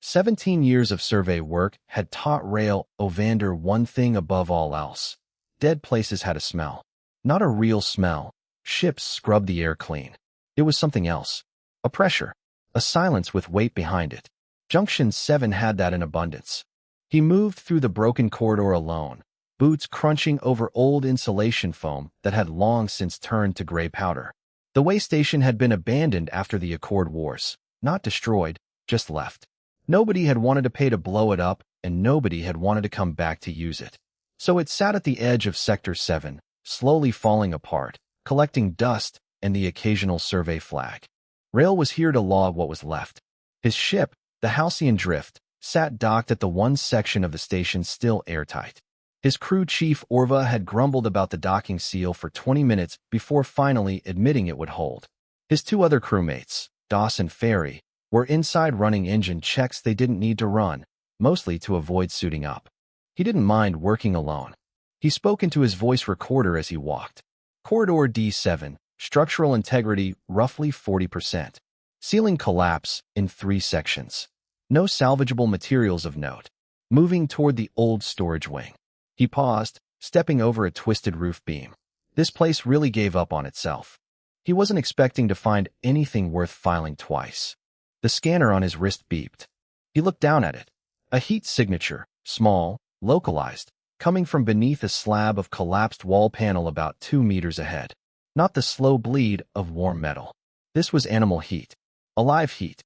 17 years of survey work had taught Rael Ovander one thing above all else. Dead places had a smell. Not a real smell. Ships scrubbed the air clean. It was something else. A pressure. A silence with weight behind it. Junction 7 had that in abundance. He moved through the broken corridor alone, boots crunching over old insulation foam that had long since turned to gray powder. The way station had been abandoned after the Accord Wars. Not destroyed, just left. Nobody had wanted to pay to blow it up, and nobody had wanted to come back to use it. So it sat at the edge of Sector 7, slowly falling apart, collecting dust and the occasional survey flag. Rael was here to log what was left. His ship, the Halcyon Drift, sat docked at the one section of the station still airtight. His crew chief Orva had grumbled about the docking seal for 20 minutes before finally admitting it would hold. His two other crewmates, Doss and Ferry, were inside running engine checks they didn't need to run, mostly to avoid suiting up. He didn't mind working alone. He spoke into his voice recorder as he walked. Corridor D7, structural integrity roughly 40%. Ceiling collapse in 3 sections. No salvageable materials of note. Moving toward the old storage wing. He paused, stepping over a twisted roof beam. This place really gave up on itself. He wasn't expecting to find anything worth filing twice. The scanner on his wrist beeped. He looked down at it. A heat signature, small, localized, coming from beneath a slab of collapsed wall panel about 2 meters ahead. Not the slow bleed of warm metal. This was animal heat. Alive heat.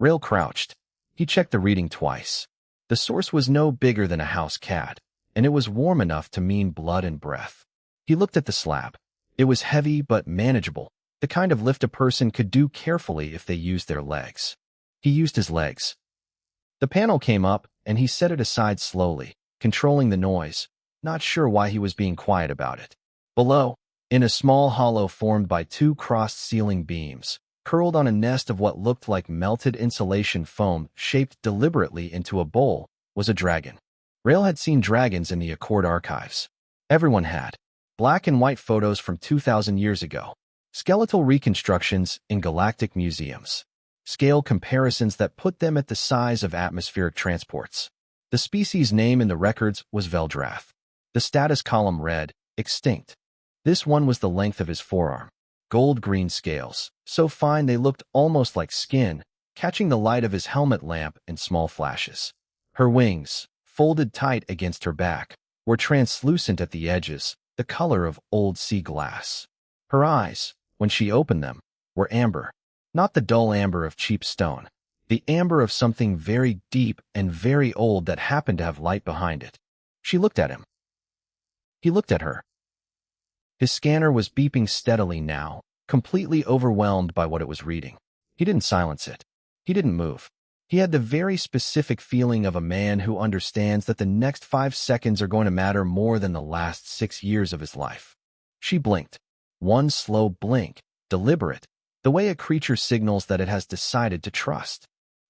Rael crouched. He checked the reading twice. The source was no bigger than a house cat, and it was warm enough to mean blood and breath. He looked at the slab. It was heavy but manageable, the kind of lift a person could do carefully if they used their legs. He used his legs. The panel came up, and he set it aside slowly, controlling the noise, not sure why he was being quiet about it. Below, in a small hollow formed by 2 crossed ceiling beams, curled on a nest of what looked like melted insulation foam shaped deliberately into a bowl, was a dragon. Rael had seen dragons in the Accord archives. Everyone had. Black and white photos from 2,000 years ago. Skeletal reconstructions in galactic museums. Scale comparisons that put them at the size of atmospheric transports. The species name in the records was Veldrath. The status column read, extinct. This one was the length of his forearm. Gold-green scales, so fine they looked almost like skin, catching the light of his helmet lamp in small flashes. Her wings, folded tight against her back, were translucent at the edges, the color of old sea glass. Her eyes, when she opened them, were amber. Not the dull amber of cheap stone. The amber of something very deep and very old that happened to have light behind it. She looked at him. He looked at her. His scanner was beeping steadily now, completely overwhelmed by what it was reading. He didn't silence it. He didn't move. He had the very specific feeling of a man who understands that the next 5 seconds are going to matter more than the last 6 years of his life. She blinked. One slow blink, deliberate, the way a creature signals that it has decided to trust.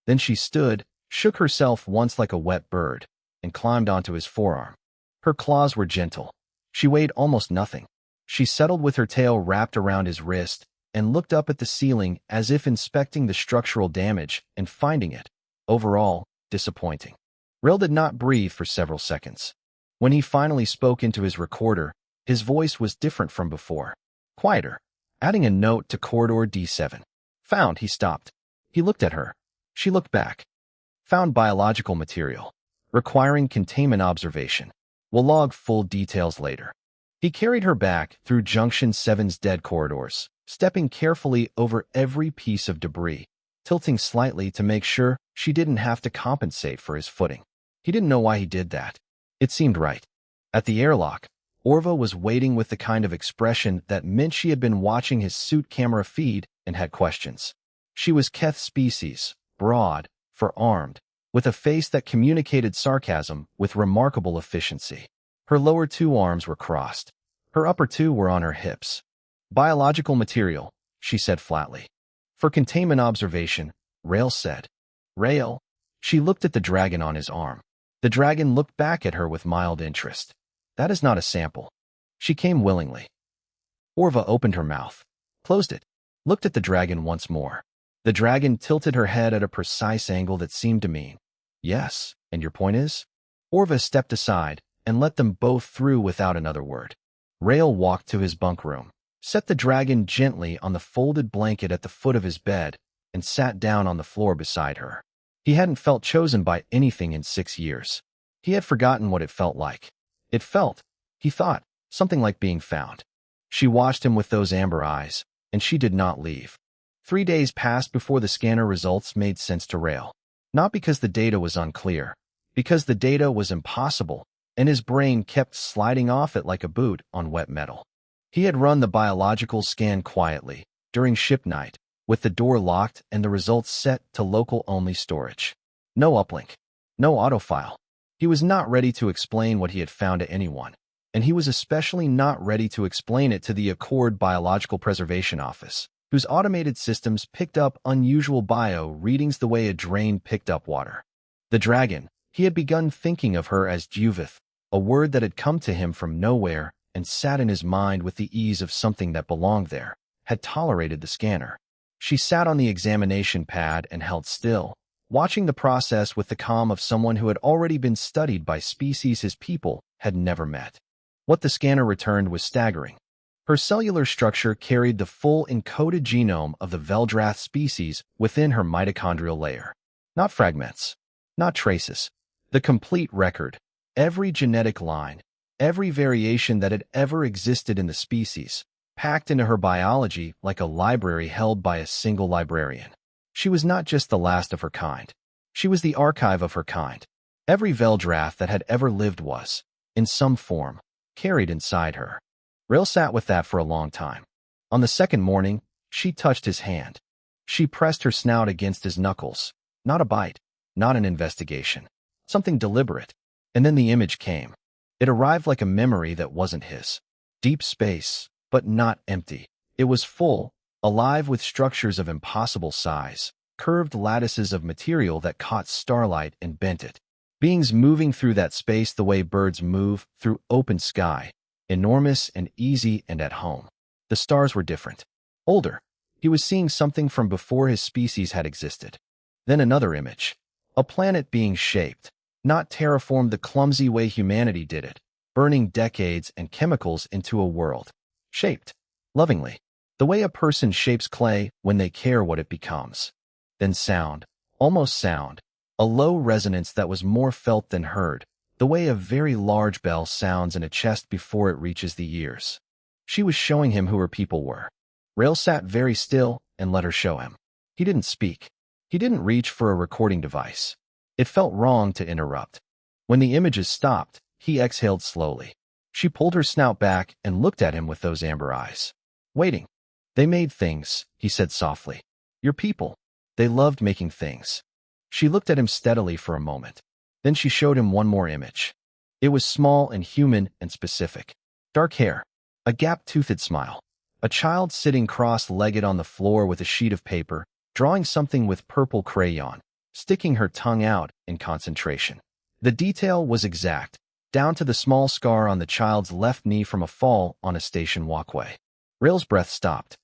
Then she stood, shook herself once like a wet bird, and climbed onto his forearm. Her claws were gentle. She weighed almost nothing. She settled with her tail wrapped around his wrist and looked up at the ceiling as if inspecting the structural damage and finding it, overall, disappointing. Rael did not breathe for several seconds. When he finally spoke into his recorder, his voice was different from before. Quieter, adding a note to Corridor D7. Found, he stopped. He looked at her. She looked back. Found biological material. Requiring containment observation. We'll log full details later. He carried her back through Junction 7's dead corridors, stepping carefully over every piece of debris, tilting slightly to make sure she didn't have to compensate for his footing. He didn't know why he did that. It seemed right. At the airlock, Orva was waiting with the kind of expression that meant she had been watching his suit camera feed and had questions. She was Keth species, broad, forearmed, with a face that communicated sarcasm with remarkable efficiency. Her lower 2 arms were crossed. Her upper 2 were on her hips. Biological material, she said flatly. For containment observation, Rael said. Rael. She looked at the dragon on his arm. The dragon looked back at her with mild interest. That is not a sample. She came willingly. Orva opened her mouth, closed it, looked at the dragon once more. The dragon tilted her head at a precise angle that seemed to mean, Yes, and your point is? Orva stepped aside and let them both through without another word. Rael walked to his bunk room, set the dragon gently on the folded blanket at the foot of his bed, and sat down on the floor beside her. He hadn't felt chosen by anything in 6 years. He had forgotten what it felt like. It felt, he thought, something like being found. She watched him with those amber eyes, and she did not leave. 3 days passed before the scanner results made sense to Rael. Not because the data was unclear, because the data was impossible, and his brain kept sliding off it like a boot on wet metal. He had run the biological scan quietly, during ship night, with the door locked and the results set to local-only storage. No uplink. No autofile. He was not ready to explain what he had found to anyone, and he was especially not ready to explain it to the Accord Biological Preservation Office, whose automated systems picked up unusual bio readings the way a drain picked up water. The dragon, he had begun thinking of her as Juvith, a word that had come to him from nowhere and sat in his mind with the ease of something that belonged there, had tolerated the scanner. She sat on the examination pad and held still, watching the process with the calm of someone who had already been studied by species his people had never met. What the scanner returned was staggering. Her cellular structure carried the full encoded genome of the Veldrath species within her mitochondrial layer. Not fragments, not traces. The complete record, every genetic line, every variation that had ever existed in the species, packed into her biology like a library held by a single librarian. She was not just the last of her kind. She was the archive of her kind. Every Veldrath that had ever lived was, in some form, carried inside her. Rael sat with that for a long time. On the second morning, she touched his hand. She pressed her snout against his knuckles. Not a bite, not an investigation. Something deliberate. And then the image came. It arrived like a memory that wasn't his. Deep space, but not empty. It was full, alive with structures of impossible size, curved lattices of material that caught starlight and bent it. Beings moving through that space the way birds move through open sky, enormous and easy and at home. The stars were different. Older. He was seeing something from before his species had existed. Then another image. A planet being shaped, not terraformed the clumsy way humanity did it, burning decades and chemicals into a world. Shaped, lovingly, the way a person shapes clay when they care what it becomes. Then sound, almost sound, a low resonance that was more felt than heard, the way a very large bell sounds in a chest before it reaches the ears. She was showing him who her people were. Rael sat very still and let her show him. He didn't speak. He didn't reach for a recording device. It felt wrong to interrupt. When the images stopped, he exhaled slowly. She pulled her snout back and looked at him with those amber eyes. Waiting. They made things, he said softly. Your people. They loved making things. She looked at him steadily for a moment. Then she showed him one more image. It was small and human and specific. Dark hair. A gap-toothed smile. A child sitting cross-legged on the floor with a sheet of paper, drawing something with purple crayon, sticking her tongue out in concentration. The detail was exact, down to the small scar on the child's left knee from a fall on a station walkway. Rael's breath stopped.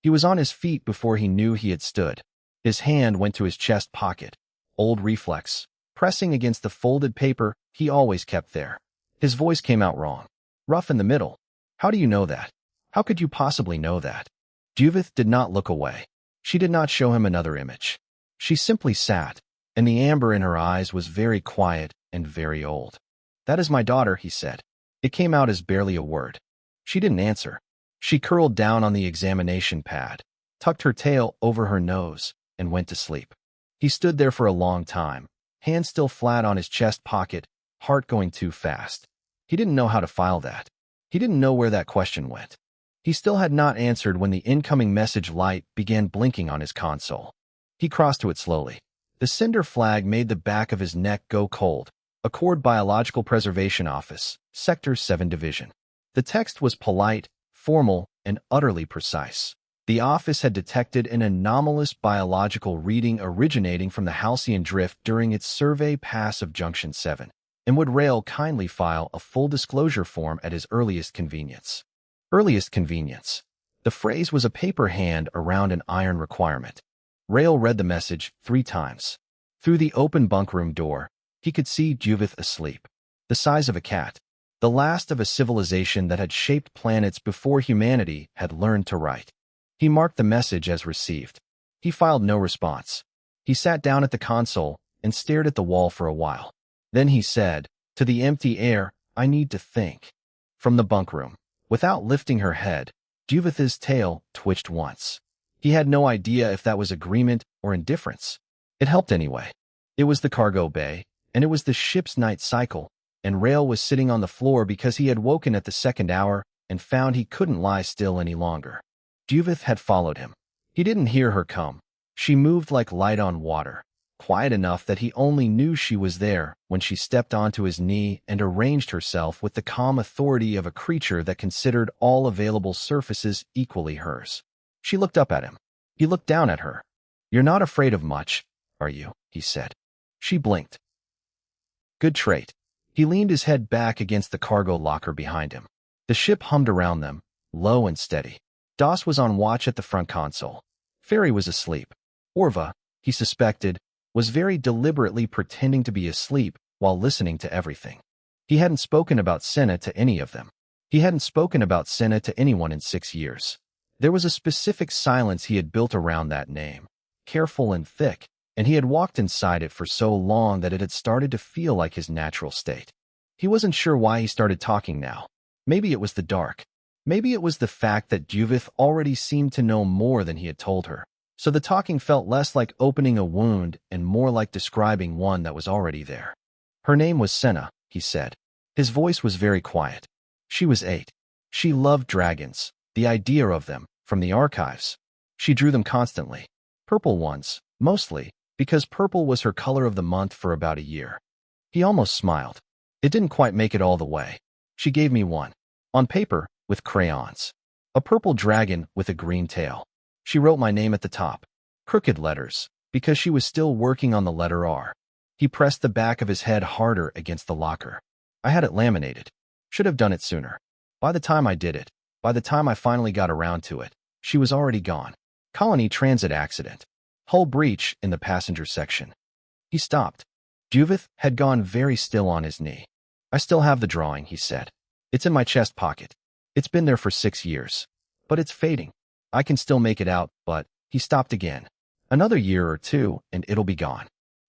He was on his feet before he knew he had stood. His hand went to his chest pocket, old reflex, pressing against the folded paper he always kept there. His voice came out wrong. Rough in the middle. How do you know that? How could you possibly know that? Juvith did not look away. She did not show him another image. She simply sat, and the amber in her eyes was very quiet and very old. That is my daughter, he said. It came out as barely a word. She didn't answer. She curled down on the examination pad, tucked her tail over her nose, and went to sleep. He stood there for a long time, hand still flat on his chest pocket, heart going too fast. He didn't know how to file that. He didn't know where that question went. He still had not answered when the incoming message light began blinking on his console. He crossed to it slowly. The cinder flag made the back of his neck go cold. Accord Biological Preservation Office, Sector 7 Division. The text was polite, formal, and utterly precise. The office had detected an anomalous biological reading originating from the Halcyon Drift during its survey pass of Junction 7, and would Rael kindly file a full disclosure form at his earliest convenience. Earliest convenience. The phrase was a paper hand around an iron requirement. Rael read the message 3 times. Through the open bunkroom door, he could see Juvith asleep, the size of a cat, the last of a civilization that had shaped planets before humanity had learned to write. He marked the message as received. He filed no response. He sat down at the console and stared at the wall for a while. Then he said, to the empty air, "I need to think." From the bunkroom, without lifting her head, Juvith's tail twitched once. He had no idea if that was agreement or indifference. It helped anyway. It was the cargo bay, and it was the ship's night cycle, and Rail was sitting on the floor because he had woken at the second hour and found he couldn't lie still any longer. Juvith had followed him. He didn't hear her come. She moved like light on water, quiet enough that he only knew she was there when she stepped onto his knee and arranged herself with the calm authority of a creature that considered all available surfaces equally hers. She looked up at him. He looked down at her. "You're not afraid of much, are you?" he said. She blinked. Good trait. He leaned his head back against the cargo locker behind him. The ship hummed around them, low and steady. Doss was on watch at the front console. Ferry was asleep. Orva, he suspected, was very deliberately pretending to be asleep while listening to everything. He hadn't spoken about Senna to any of them. He hadn't spoken about Senna to anyone in 6 years. There was a specific silence he had built around that name, careful and thick, and he had walked inside it for so long that it had started to feel like his natural state. He wasn't sure why he started talking now. Maybe it was the dark. Maybe it was the fact that Juvith already seemed to know more than he had told her. So the talking felt less like opening a wound and more like describing one that was already there. Her name was Senna, he said. His voice was very quiet. She was 8. She loved dragons, the idea of them, from the archives. She drew them constantly. Purple ones, mostly, because purple was her color of the month for about a year. He almost smiled. It didn't quite make it all the way. She gave me one. On paper, with crayons. A purple dragon with a green tail. She wrote my name at the top. Crooked letters, because she was still working on the letter R. He pressed the back of his head harder against the locker. I had it laminated. Should have done it sooner. By the time I did it, by the time I finally got around to it, she was already gone. Colony transit accident. Hull breach in the passenger section. He stopped. Juvith had gone very still on his knee. I still have the drawing, he said. It's in my chest pocket. It's been there for 6 years. But it's fading. I can still make it out, but he stopped again. Another year or two, and it'll be gone.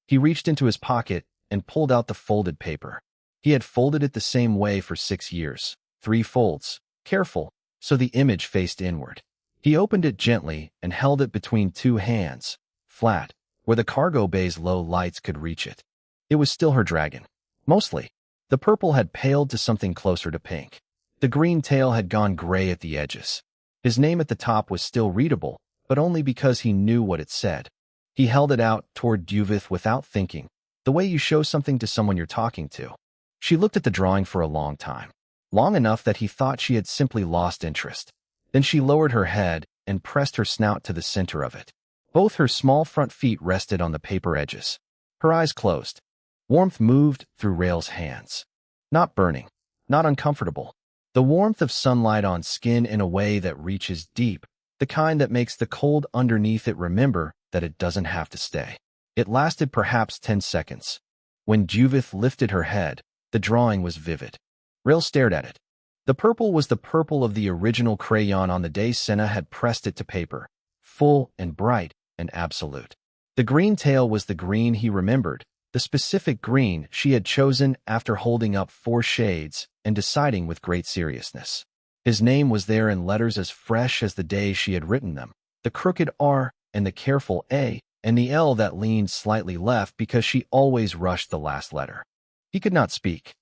He reached into his pocket and pulled out the folded paper. He had folded it the same way for 6 years. 3 folds. Careful, so the image faced inward. He opened it gently and held it between 2 hands, flat, where the cargo bay's low lights could reach it. It was still her dragon. Mostly. The purple had paled to something closer to pink. The green tail had gone gray at the edges. His name at the top was still readable, but only because he knew what it said. He held it out toward Juvith without thinking, the way you show something to someone you're talking to. She looked at the drawing for a long time, long enough that he thought she had simply lost interest. Then she lowered her head and pressed her snout to the center of it. Both her small front feet rested on the paper edges. Her eyes closed. Warmth moved through Rail's hands. Not burning, not uncomfortable. The warmth of sunlight on skin in a way that reaches deep, the kind that makes the cold underneath it remember that it doesn't have to stay. It lasted perhaps 10 seconds. When Juvith lifted her head, the drawing was vivid. Rail stared at it. The purple was the purple of the original crayon on the day Senna had pressed it to paper, full and bright and absolute. The green tail was the green he remembered, the specific green she had chosen after holding up 4 shades and deciding with great seriousness. His name was there in letters as fresh as the day she had written them, the crooked R and the careful A and the L that leaned slightly left because she always rushed the last letter. He could not speak.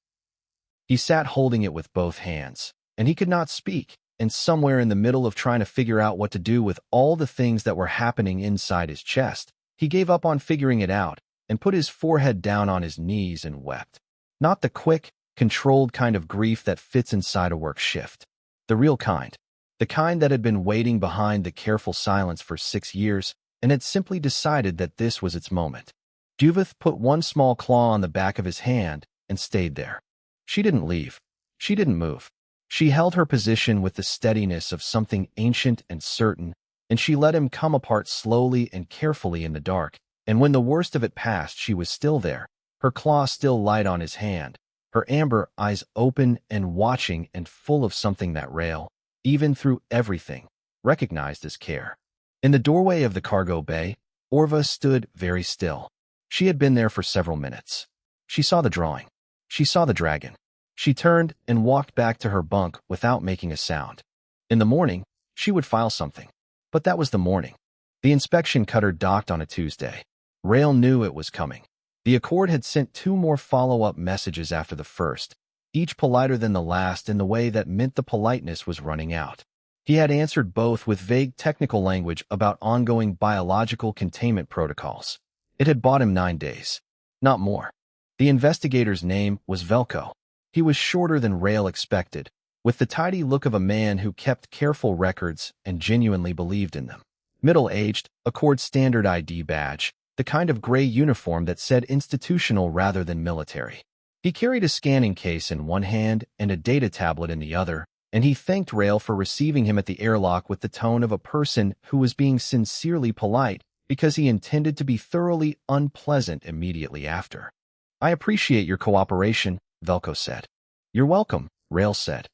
He sat holding it with both hands, and he could not speak, and somewhere in the middle of trying to figure out what to do with all the things that were happening inside his chest, he gave up on figuring it out and put his forehead down on his knees and wept. Not the quick, controlled kind of grief that fits inside a work shift. The real kind. The kind that had been waiting behind the careful silence for 6 years and had simply decided that this was its moment. Juvith put one small claw on the back of his hand and stayed there. She didn't leave. She didn't move. She held her position with the steadiness of something ancient and certain, and she let him come apart slowly and carefully in the dark, And when the worst of it passed, she was still there, her claw still light on his hand, her amber eyes open and watching and full of something that Rael, even through everything, recognized as care. In the doorway of the cargo bay, Orva stood very still. She had been there for several minutes. She saw the drawing. She saw the dragon. She turned and walked back to her bunk without making a sound. In the morning, she would file something. But that was the morning. The inspection cutter docked on a Tuesday. Rael knew it was coming. The Accord had sent 2 more follow-up messages after the first, each politer than the last in the way that meant the politeness was running out. He had answered both with vague technical language about ongoing biological containment protocols. It had bought him 9 days. Not more. The investigator's name was Velko. He was shorter than Rael expected, with the tidy look of a man who kept careful records and genuinely believed in them. Middle-aged, Accord standard ID badge, the kind of gray uniform that said institutional rather than military. He carried a scanning case in one hand and a data tablet in the other, and he thanked Rael for receiving him at the airlock with the tone of a person who was being sincerely polite because he intended to be thoroughly unpleasant immediately after. "I appreciate your cooperation," Velko said. "You're welcome," Rael said.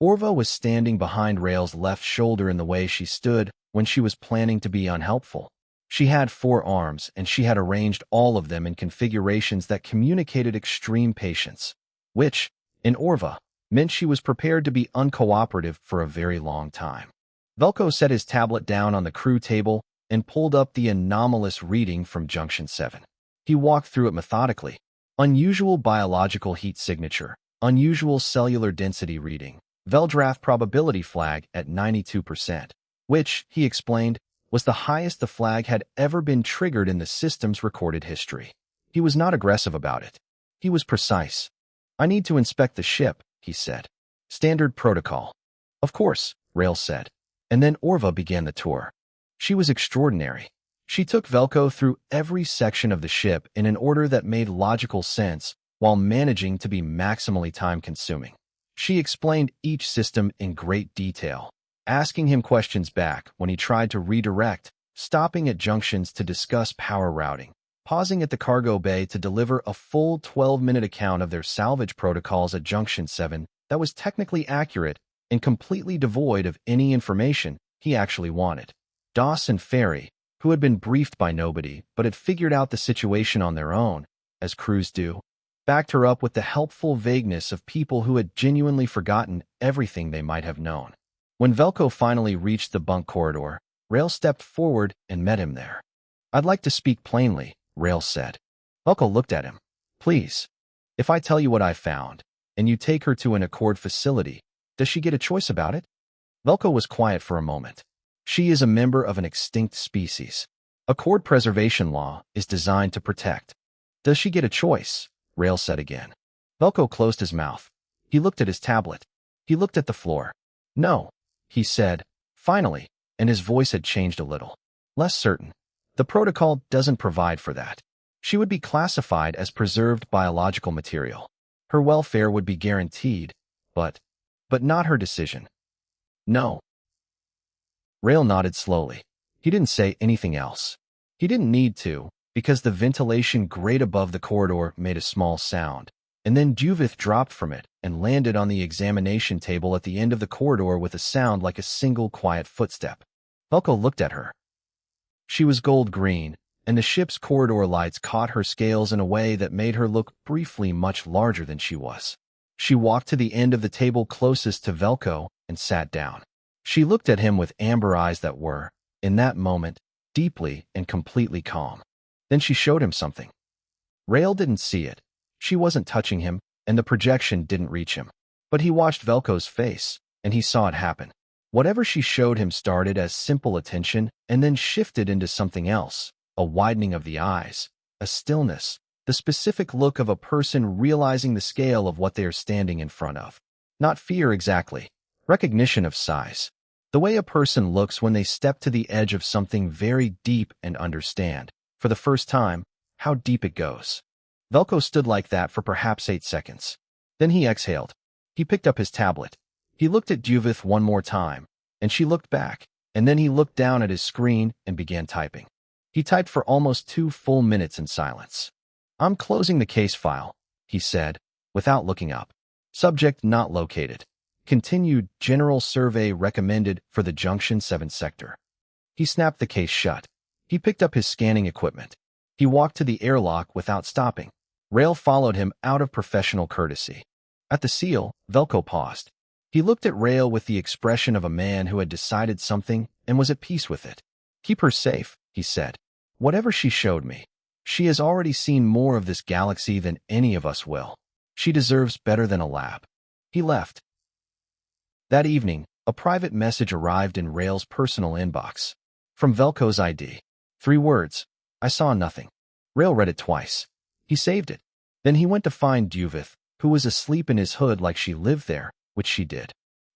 Orva was standing behind Rael's left shoulder in the way she stood when she was planning to be unhelpful. She had 4 arms, and she had arranged all of them in configurations that communicated extreme patience, which, in Orva, meant she was prepared to be uncooperative for a very long time. Velko set his tablet down on the crew table and pulled up the anomalous reading from Junction 7. He walked through it methodically. Unusual biological heat signature, unusual cellular density reading, Veldraft probability flag at 92%, which, he explained, was the highest the flag had ever been triggered in the system's recorded history. He was not aggressive about it. He was precise. "I need to inspect the ship," he said. "Standard protocol." "Of course," Rael said. And then Orva began the tour. She was extraordinary. She took Velko through every section of the ship in an order that made logical sense while managing to be maximally time-consuming. She explained each system in great detail, asking him questions back when he tried to redirect, stopping at junctions to discuss power routing, pausing at the cargo bay to deliver a full 12-minute account of their salvage protocols at Junction 7 that was technically accurate and completely devoid of any information he actually wanted. Doss and Ferry, who had been briefed by nobody but had figured out the situation on their own, as crews do, backed her up with the helpful vagueness of people who had genuinely forgotten everything they might have known. When Velko finally reached the bunk corridor, Rael stepped forward and met him there. "I'd like to speak plainly," Rael said. Velko looked at him. "Please. If I tell you what I found, and you take her to an Accord facility, does she get a choice about it?" Velko was quiet for a moment. "She is a member of an extinct species. Accord preservation law is designed to protect. Does she get a choice?" Rael said again. Velko closed his mouth. He looked at his tablet. He looked at the floor. "No," he said, finally, and his voice had changed a little. Less certain. "The protocol doesn't provide for that. She would be classified as preserved biological material. Her welfare would be guaranteed, but not her decision." "No." Rael nodded slowly. He didn't say anything else. He didn't need to, because the ventilation grate above the corridor made a small sound, and then Juvith dropped from it and landed on the examination table at the end of the corridor with a sound like a single quiet footstep. Velko looked at her. She was gold-green, and the ship's corridor lights caught her scales in a way that made her look briefly much larger than she was. She walked to the end of the table closest to Velko and sat down. She looked at him with amber eyes that were, in that moment, deeply and completely calm. Then she showed him something. Rael didn't see it. She wasn't touching him, and the projection didn't reach him. But he watched Velko's face, and he saw it happen. Whatever she showed him started as simple attention and then shifted into something else, a widening of the eyes, a stillness, the specific look of a person realizing the scale of what they are standing in front of. Not fear exactly, recognition of size. The way a person looks when they step to the edge of something very deep and understand, for the first time, how deep it goes. Velko stood like that for perhaps 8 seconds. Then he exhaled. He picked up his tablet. He looked at Juvith one more time, and she looked back, and then he looked down at his screen and began typing. He typed for almost 2 full minutes in silence. "I'm closing the case file," he said, without looking up. "Subject not located. Continued general survey recommended for the Junction 7 sector." He snapped the case shut. He picked up his scanning equipment. He walked to the airlock without stopping. Rail followed him out of professional courtesy. At the seal, Velko paused. He looked at Rail with the expression of a man who had decided something and was at peace with it. "Keep her safe," he said. "Whatever she showed me. She has already seen more of this galaxy than any of us will. She deserves better than a lab." He left. That evening, a private message arrived in Rail's personal inbox. From Velko's ID. 3 words. "I saw nothing." Rail read it twice. He saved it. Then he went to find Duvith, who was asleep in his hood like she lived there, which she did.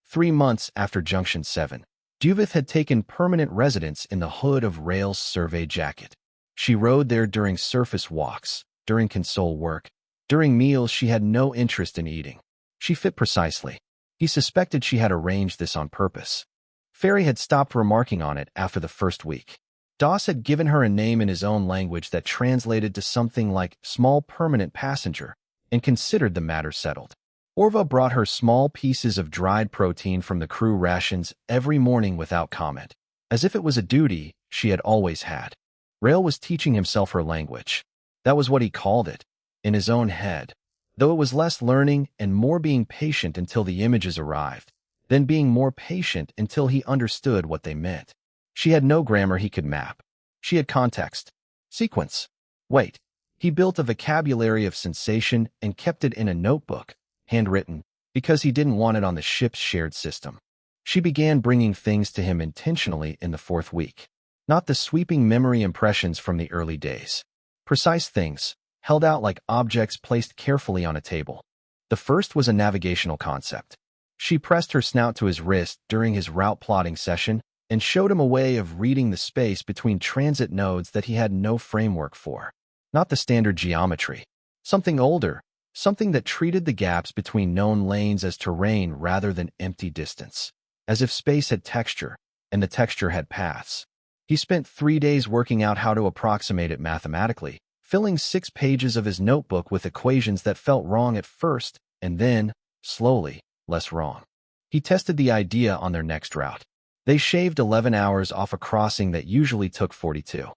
3 months after Junction 7, Duvith had taken permanent residence in the hood of Rail's survey jacket. She rode there during surface walks, during console work. During meals she had no interest in eating. She fit precisely. He suspected she had arranged this on purpose. Ferry had stopped remarking on it after the first week. Doss had given her a name in his own language that translated to something like small permanent passenger, and considered the matter settled. Orva brought her small pieces of dried protein from the crew rations every morning without comment, as if it was a duty she had always had. Rail was teaching himself her language. That was what he called it, in his own head, though it was less learning and more being patient until the images arrived, then being more patient until he understood what they meant. She had no grammar he could map. She had context. Sequence. Wait. He built a vocabulary of sensation and kept it in a notebook, handwritten, because he didn't want it on the ship's shared system. She began bringing things to him intentionally in the 4th week. Not the sweeping memory impressions from the early days. Precise things, held out like objects placed carefully on a table. The first was a navigational concept. She pressed her snout to his wrist during his route plotting session and showed him a way of reading the space between transit nodes that he had no framework for. Not the standard geometry. Something older, something that treated the gaps between known lanes as terrain rather than empty distance. As if space had texture, and the texture had paths. He spent 3 days working out how to approximate it mathematically, filling 6 pages of his notebook with equations that felt wrong at first, and then, slowly, less wrong. He tested the idea on their next route. They shaved 11 hours off a crossing that usually took 42.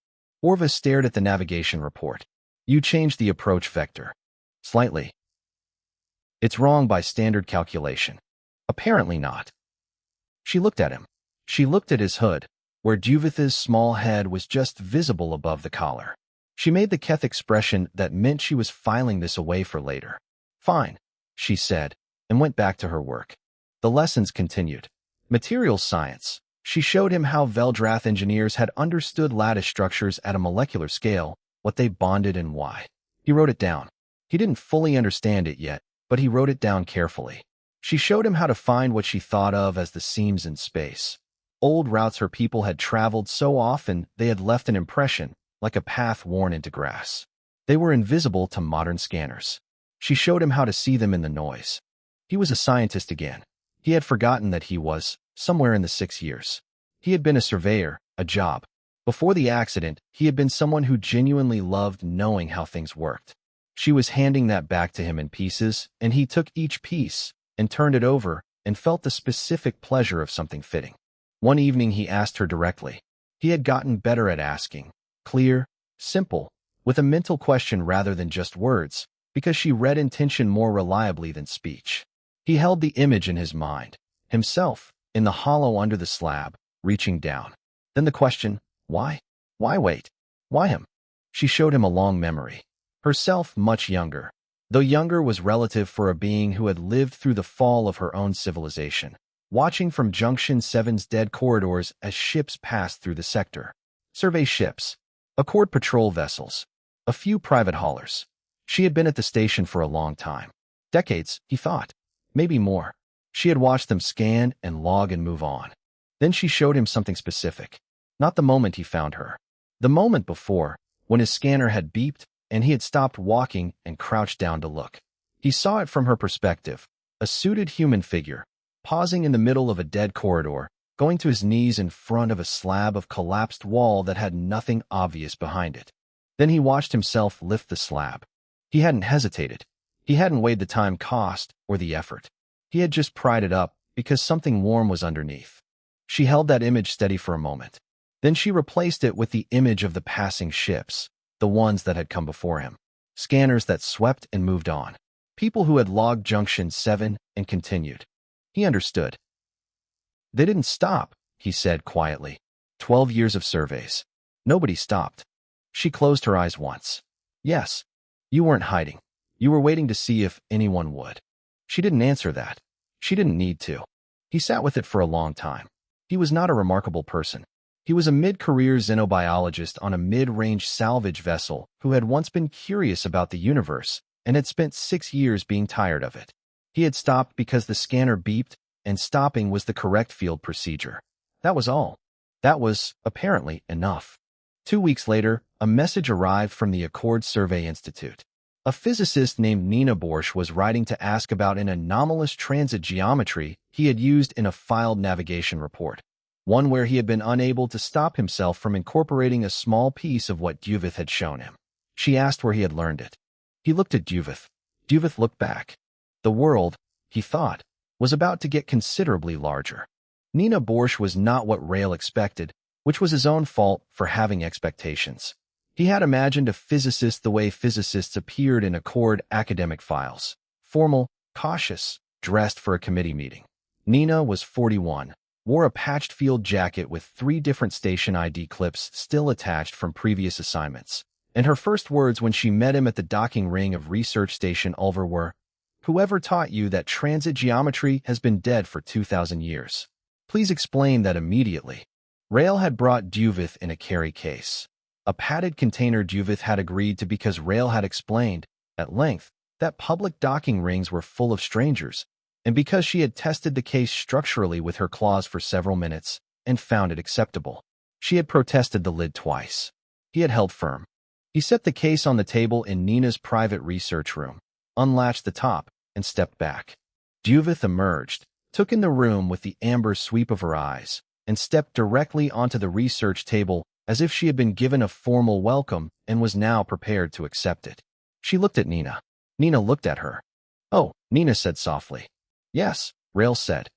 Orva stared at the navigation report. "You changed the approach vector." "Slightly." "It's wrong by standard calculation." "Apparently not." She looked at him. She looked at his hood, where Duvith's small head was just visible above the collar. She made the Keth expression that meant she was filing this away for later. "Fine," she said, and went back to her work. The lessons continued. Materials science. She showed him how Veldrath engineers had understood lattice structures at a molecular scale, what they bonded and why. He wrote it down. He didn't fully understand it yet, but he wrote it down carefully. She showed him how to find what she thought of as the seams in space. Old routes her people had traveled so often they had left an impression, like a path worn into grass. They were invisible to modern scanners. She showed him how to see them in the noise. He was a scientist again. He had forgotten that he was, somewhere in the 6 years. He had been a surveyor, a job. Before the accident, he had been someone who genuinely loved knowing how things worked. She was handing that back to him in pieces, and he took each piece and turned it over and felt the specific pleasure of something fitting. One evening he asked her directly. He had gotten better at asking, clear, simple, with a mental question rather than just words, because she read intention more reliably than speech. He held the image in his mind, himself, in the hollow under the slab, reaching down. Then the question, why? Why wait? Why him? She showed him a long memory. Herself much younger, though younger was relative for a being who had lived through the fall of her own civilization, watching from Junction 7's dead corridors as ships passed through the sector. Survey ships, Accord patrol vessels, a few private haulers. She had been at the station for a long time. Decades, he thought. Maybe more. She had watched them scan and log and move on. Then she showed him something specific. Not the moment he found her. The moment before, when his scanner had beeped and he had stopped walking and crouched down to look. He saw it from her perspective, a suited human figure, pausing in the middle of a dead corridor, going to his knees in front of a slab of collapsed wall that had nothing obvious behind it. Then he watched himself lift the slab. He hadn't hesitated. He hadn't weighed the time cost or the effort. He had just pried it up because something warm was underneath. She held that image steady for a moment. Then she replaced it with the image of the passing ships, the ones that had come before him. Scanners that swept and moved on. People who had logged Junction 7 and continued. He understood. They didn't stop, he said quietly. 12 years of surveys. Nobody stopped. She closed her eyes once. Yes. You weren't hiding. You were waiting to see if anyone would. She didn't answer that. She didn't need to. He sat with it for a long time. He was not a remarkable person. He was a mid-career xenobiologist on a mid-range salvage vessel who had once been curious about the universe and had spent 6 years being tired of it. He had stopped because the scanner beeped, and stopping was the correct field procedure. That was all. That was, apparently, enough. 2 weeks later, a message arrived from the Accord Survey Institute. A physicist named Nina Borsch was writing to ask about an anomalous transit geometry he had used in a filed navigation report, one where he had been unable to stop himself from incorporating a small piece of what Duvith had shown him. She asked where he had learned it. He looked at Duvith. Duvith looked back. The world, he thought, was about to get considerably larger. Nina Borsch was not what Rael expected, which was his own fault for having expectations. He had imagined a physicist the way physicists appeared in Accord academic files. Formal, cautious, dressed for a committee meeting. Nina was 41, wore a patched field jacket with 3 different station ID clips still attached from previous assignments. And her first words when she met him at the docking ring of Research Station Ulver were, "Whoever taught you that transit geometry has been dead for 2,000 years. Please explain that immediately." Rael had brought Duvith in a carry case. A padded container Duvith had agreed to because Rael had explained, at length, that public docking rings were full of strangers, and because she had tested the case structurally with her claws for several minutes and found it acceptable. She had protested the lid twice. He had held firm. He set the case on the table in Nina's private research room, unlatched the top, and stepped back. Duvith emerged, took in the room with the amber sweep of her eyes, and stepped directly onto the research table as if she had been given a formal welcome and was now prepared to accept it. She looked at Nina. Nina looked at her. "Oh," Nina said softly. "Yes," Rael said.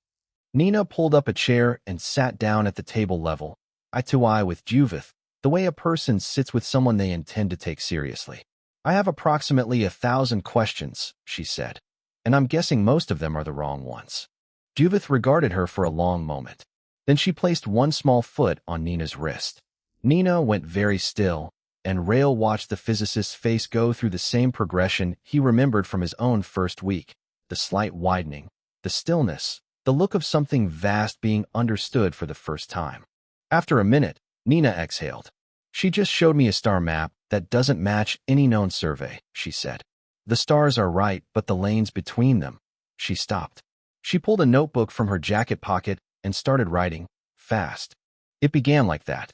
Nina pulled up a chair and sat down at the table level, eye to eye with Duvith, the way a person sits with someone they intend to take seriously. "I have approximately 1,000 questions," she said, "and I'm guessing most of them are the wrong ones." Duvith regarded her for a long moment. Then she placed one small foot on Nina's wrist. Nina went very still, and Rael watched the physicist's face go through the same progression he remembered from his own first week, the slight widening, the stillness, the look of something vast being understood for the first time. After a minute, Nina exhaled. "She just showed me a star map that doesn't match any known survey," she said. "The stars are right, but the lanes between them." She stopped. She pulled a notebook from her jacket pocket and started writing, fast. It began like that.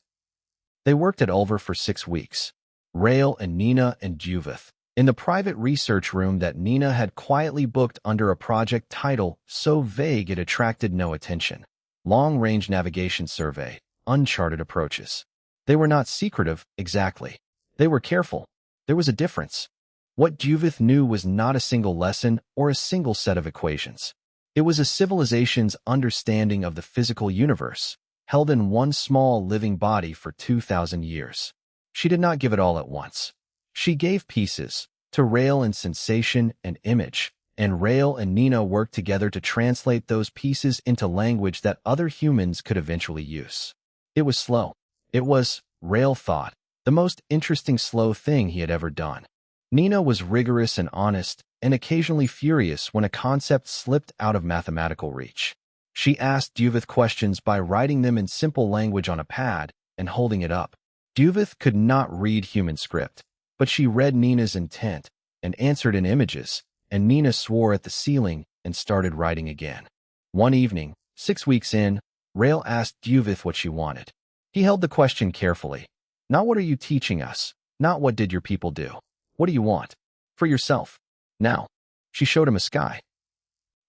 They worked at Ulver for 6 weeks. Rael and Nina and Duvith, in the private research room that Nina had quietly booked under a project title so vague it attracted no attention. Long-Range Navigation Survey, Uncharted Approaches. They were not secretive, exactly. They were careful. There was a difference. What Duvith knew was not a single lesson or a single set of equations. It was a civilization's understanding of the physical universe, held in one small living body for 2,000 years. She did not give it all at once. She gave pieces, to Rael in sensation and image, and Rael and Nina worked together to translate those pieces into language that other humans could eventually use. It was slow. It was, Rael thought, the most interesting slow thing he had ever done. Nina was rigorous and honest, and occasionally furious when a concept slipped out of mathematical reach. She asked Duvith questions by writing them in simple language on a pad and holding it up. Duvith could not read human script, but she read Nina's intent and answered in images, and Nina swore at the ceiling and started writing again. One evening, 6 weeks in, Rael asked Duvith what she wanted. He held the question carefully. "Not what are you teaching us, not what did your people do. What do you want? For yourself. Now." She showed him a sky.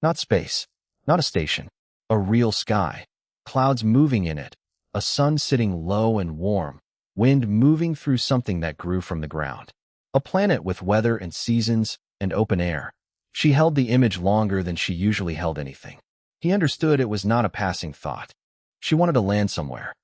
Not space, not a station. A real sky. clouds moving in it, a sun sitting low and warm, wind moving through something that grew from the ground. A planet with weather and seasons and open air. She held the image longer than she usually held anything. He understood it was not a passing thought. She wanted to land somewhere.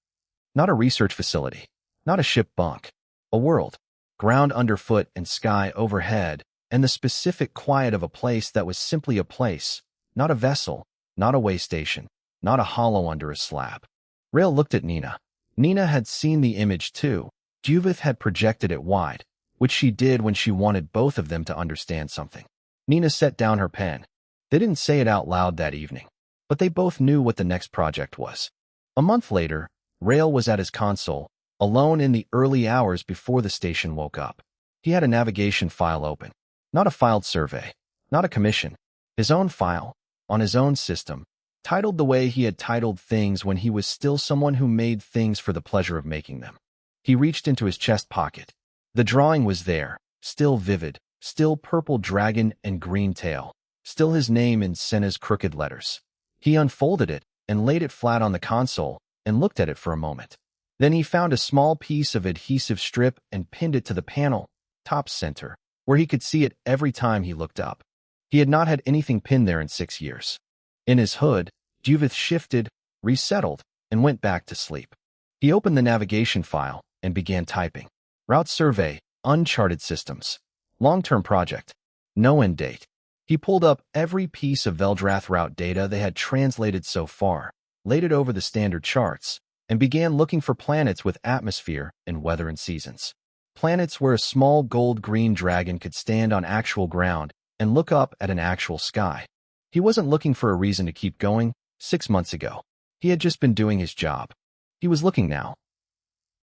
Not a research facility, not a ship bunk. A world, ground underfoot and sky overhead, and the specific quiet of a place that was simply a place, not a vessel, not a way station, not a hollow under a slab. Rail looked at Nina. Nina had seen the image too. Judith had projected it wide, which she did when she wanted both of them to understand something. Nina set down her pen. They didn't say it out loud that evening, but they both knew what the next project was. A month later, Rail was at his console, alone in the early hours before the station woke up. He had a navigation file open. Not a filed survey, not a commission. His own file, on his own system, titled the way he had titled things when he was still someone who made things for the pleasure of making them. He reached into his chest pocket. The drawing was there, still vivid, still purple dragon and green tail, still his name in Senna's crooked letters. He unfolded it and laid it flat on the console and looked at it for a moment. Then he found a small piece of adhesive strip and pinned it to the panel, top center, where he could see it every time he looked up. He had not had anything pinned there in 6 years. In his hood, Judith shifted, resettled, and went back to sleep. He opened the navigation file and began typing. Route survey, uncharted systems. Long-term project. No end date. He pulled up every piece of Veldrath route data they had translated so far, laid it over the standard charts, and began looking for planets with atmosphere and weather and seasons. Planets where a small gold-green dragon could stand on actual ground and look up at an actual sky. He wasn't looking for a reason to keep going. 6 months ago, he had just been doing his job. He was looking now,